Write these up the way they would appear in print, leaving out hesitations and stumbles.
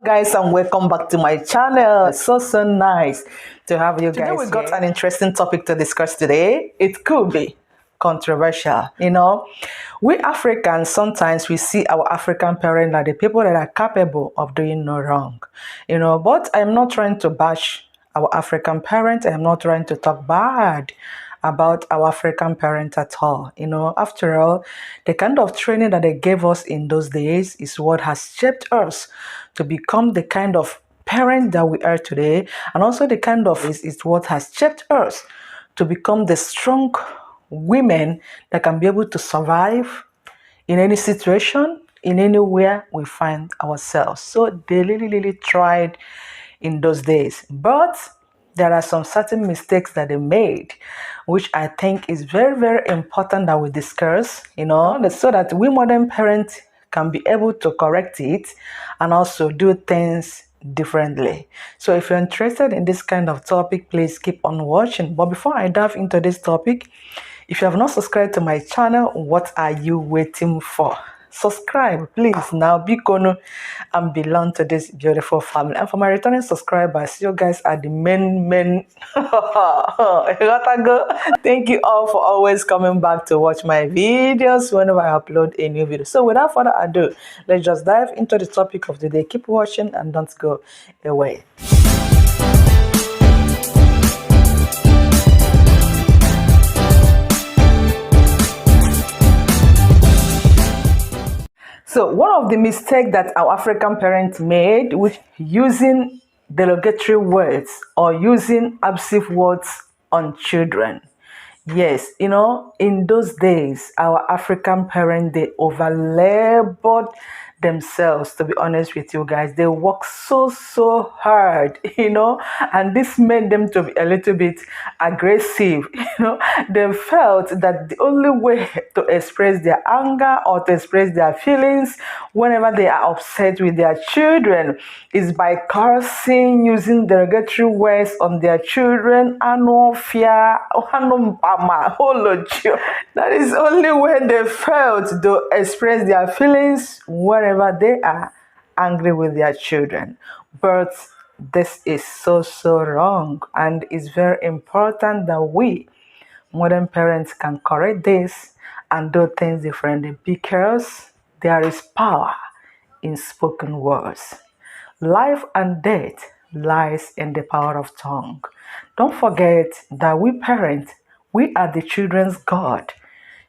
Guys, and welcome back to my channel. It's so nice to have you guys. Today we got an interesting topic to discuss today. It could be controversial. We Africans, sometimes we see our African parents like the people that are capable of doing no wrong. But I'm not trying to bash our African parents. I'm not trying to talk bad about our African parents at all. After all, the kind of training that they gave us in those days is what has shaped us to become the kind of parent that we are today, and also the kind of is what has shaped us to become the strong women that can be able to survive in any situation, in anywhere we find ourselves. So they really tried in those days, but there are some certain mistakes that they made, which I think is very important that we discuss, so that we modern parents can be able to correct it and also do things differently. So if you're interested in this kind of topic, please keep on watching. But before I dive into this topic, if you have not subscribed to my channel, what are you waiting for? Subscribe, please, now, Bikono, and belong to this beautiful family. And for my returning subscribers, you guys are the men. Thank you all for always coming back to watch my videos whenever I upload a new video. So without further ado, let's just dive into the topic of the day. Keep watching and don't go away. So one of the mistakes that our African parents made was using derogatory words or using abusive words on children. Yes, in those days, our African parents, they over-labored themselves, to be honest with you guys. They work so hard, and this made them to be a little bit aggressive. They felt that the only way to express their anger or to express their feelings whenever they are upset with their children is by cursing, using derogatory words on their children. That is only when they felt to express their feelings whenever they are angry with their children. But this is so wrong, and it's very important that we modern parents can correct this and do things differently, because there is power in spoken words. Life and death lies in the power of tongue. Don't forget that we parents, we are the children's God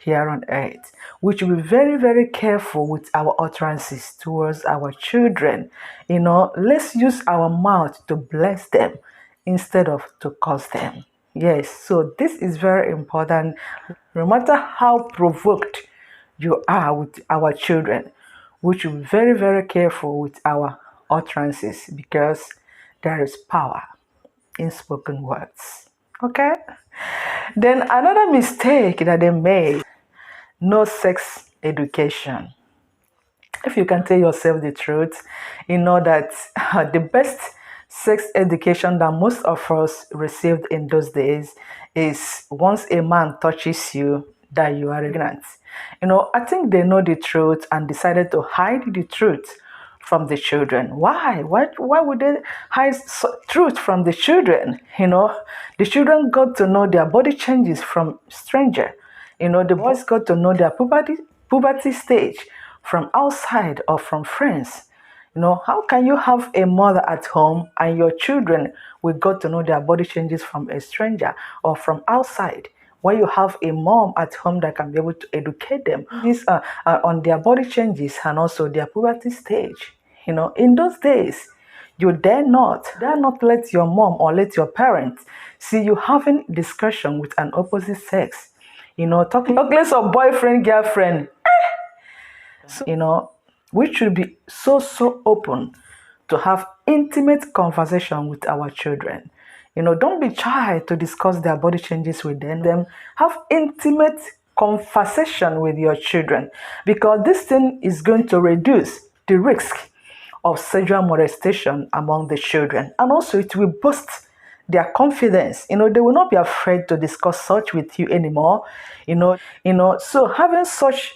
here on earth. We should be very careful with our utterances towards our children. Let's use our mouth to bless them instead of to curse them. Yes, so this is very important. No matter how provoked you are with our children, we should be very careful with our utterances, because there is power in spoken words. Okay? Then another mistake that they made, no sex education. If you can tell yourself the truth, you know that the best sex education that most of us received in those days is once a man touches you, that you are pregnant. I think they know the truth and decided to hide the truth from the children. Why would they hide truth from the children? The children got to know their body changes from stranger. The boys got to know their puberty stage from outside or from friends. How can you have a mother at home and your children will got to know their body changes from a stranger or from outside, while you have a mom at home that can be able to educate them on their body changes and also their puberty stage? In those days, you dare not let your mom or let your parents see you having discussion with an opposite sex. Talking less of boyfriend, girlfriend. So, we should be so open to have intimate conversation with our children. Don't be shy to discuss their body changes with them. Have intimate conversation with your children, because this thing is going to reduce the risk of sexual molestation among the children, and also it will boost their confidence. They will not be afraid to discuss such with you anymore. So having such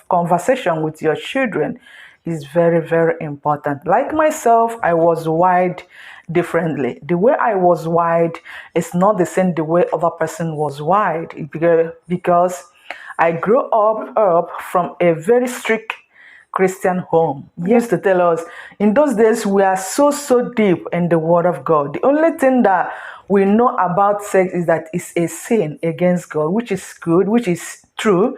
conversation with your children is very, very important. Like myself, I was wired differently. The way I was wired is not the same the way other person was wired, because I grew up from a very strict Christian home. He used to tell us in those days we are so deep in the Word of God. The only thing that we know about sex is that it's a sin against God, which is good, which is true.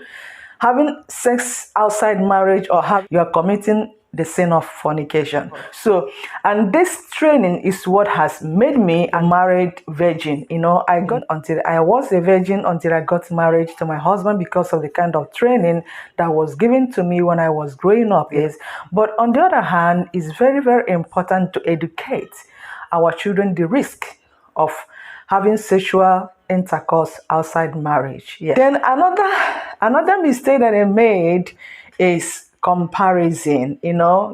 Having sex outside marriage or you are committing the sin of fornication. So, and this training is what has made me a married virgin. I was a virgin until I got married to my husband because of the kind of training that was given to me when I was growing up. Yes, but on the other hand, it's very, very important to educate our children the risk of having sexual intercourse outside marriage. Yeah. Then another mistake that I made is comparison.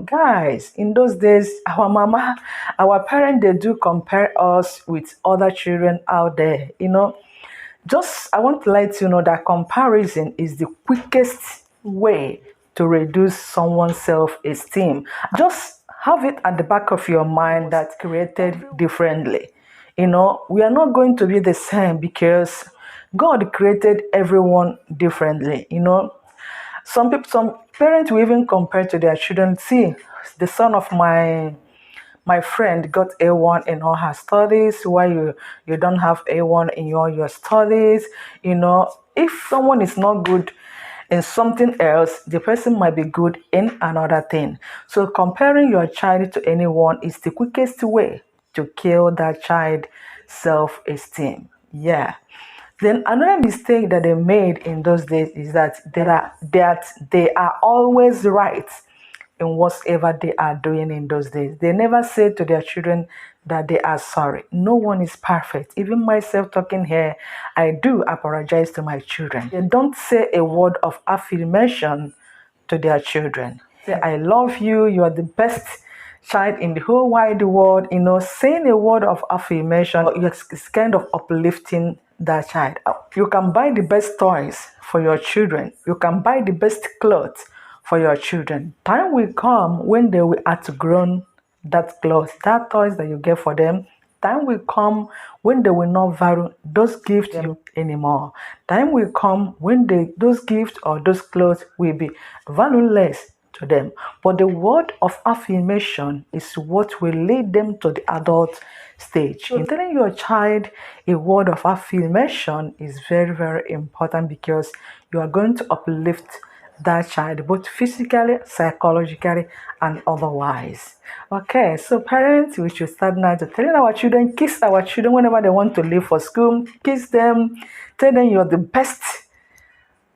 Guys, in those days, our parents, they do compare us with other children out there. Just I want to let you know that comparison is the quickest way to reduce someone's self-esteem. Just have it at the back of your mind that created differently. We are not going to be the same because God created everyone differently. Some parents will even compare to their children. See, the son of my friend got A1 in all her studies. Why you don't have A1 in your studies? If someone is not good in something else, the person might be good in another thing. So comparing your child to anyone is the quickest way to kill that child self-esteem. Yeah. Then another mistake that they made in those days is that they are always right in whatever they are doing in those days. They never say to their children that they are sorry. No one is perfect. Even myself talking here, I do apologize to my children. They don't say a word of affirmation to their children. Say, I love you, you are the best child in the whole wide world. Saying a word of affirmation is kind of uplifting that child. You can buy the best toys for your children. You can buy the best clothes for your children. Time will come when they will outgrown that clothes, that toys that you get for them. Time will come when they will not value those gifts anymore. Time will come when those gifts or those clothes will be valueless to them. But the word of affirmation is what will lead them to the adult stage. So telling your child a word of affirmation is very, very important because you are going to uplift that child both physically, psychologically, and otherwise. Okay, so parents, we should start now to telling our children, kiss our children whenever they want to leave for school. Kiss them, tell them you're the best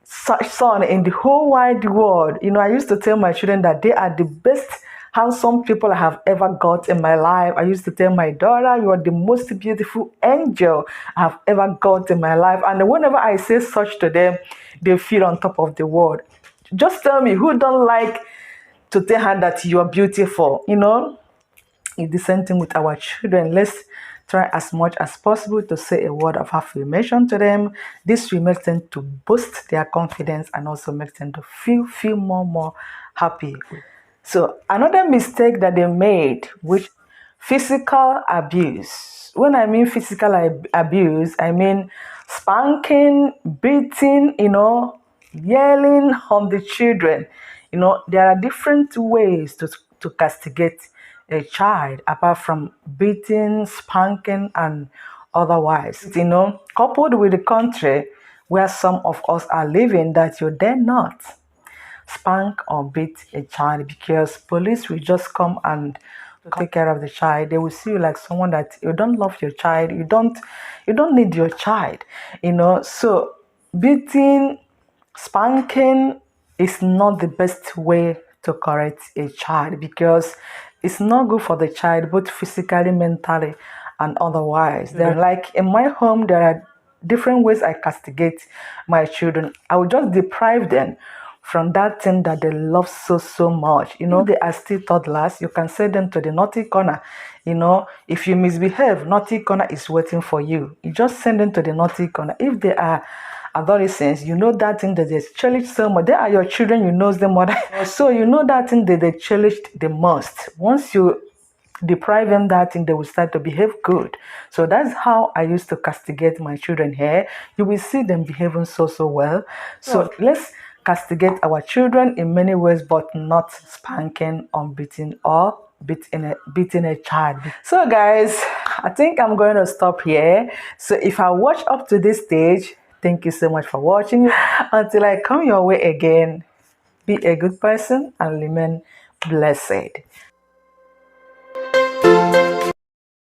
son in the whole wide world. I used to tell my children that they are the best handsome people I have ever got in my life. I used to tell my daughter, you are the most beautiful angel I have ever got in my life. And whenever I say such to them, they feel on top of the world. Just tell me, who don't like to tell her that you are beautiful? It's the same thing with our children. Let's try as much as possible to say a word of affirmation to them. This will make them to boost their confidence and also make them to feel more happy. So another mistake that they made, which physical abuse. When I mean physical abuse, I mean spanking, beating, yelling on the children. There are different ways to castigate a child apart from beating, spanking, and otherwise. Coupled with the country where some of us are living, that you dare not spank or beat a child because police will just come and take care of the child. They will see you like someone that you don't love your child. You don't need your child. So beating, spanking is not the best way to correct a child because it's not good for the child, both physically, mentally, and otherwise. Like in my home, there are different ways I castigate my children. I will just deprive them from that thing that they love so much. They are still toddlers. You can send them to the naughty corner. If you misbehave, naughty corner is waiting for you. You just send them to the naughty corner. If they are adolescents, you know that thing that they cherish so much. They are your children, you know them more than so you know that thing that they cherished the most. Once you deprive them that thing, they will start to behave good. So that's how I used to castigate my children here. You will see them behaving so well. So let's castigate our children in many ways, but not spanking or beating or beating a child. So guys, I think I'm going to stop here. So if I watch up to this stage, thank you so much for watching. Until I come your way again, be a good person and remain blessed.